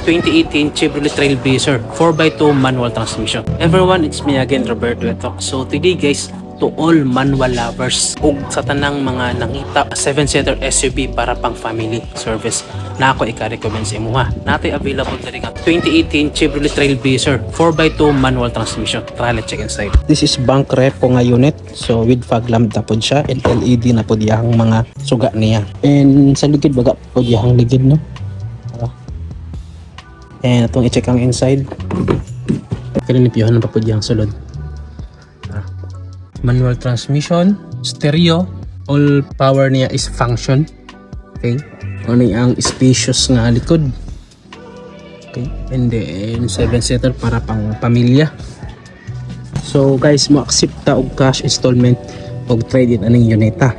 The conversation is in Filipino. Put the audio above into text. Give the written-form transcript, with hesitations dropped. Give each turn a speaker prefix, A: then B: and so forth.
A: 2018 Chevrolet Trailblazer 4x2 manual transmission. Everyone, it's me again, Roberto ito. So today guys, to all manual lovers ug sa tanang mga nangita 7-seater SUV para pang family service na ako ika-recommend sa imuha. Natay available diri nga 2018 Chevrolet Trailblazer 4x2 manual transmission. Tara, let's check inside. This is bank repo nga unit. So with fog lamp na pod siya and LED na pod yang mga suga niya. And sa ligid baga pod yang ligid, no. And atong i-check ang inside. Kinilipyohan pa pod yang sulod. Manual transmission, stereo, all power niya is function. Okay, ano ang spacious nga likod. Okay, and then 7-seater para pang pamilya. So guys, mo accept ta og cash installment og trade-in aning unita.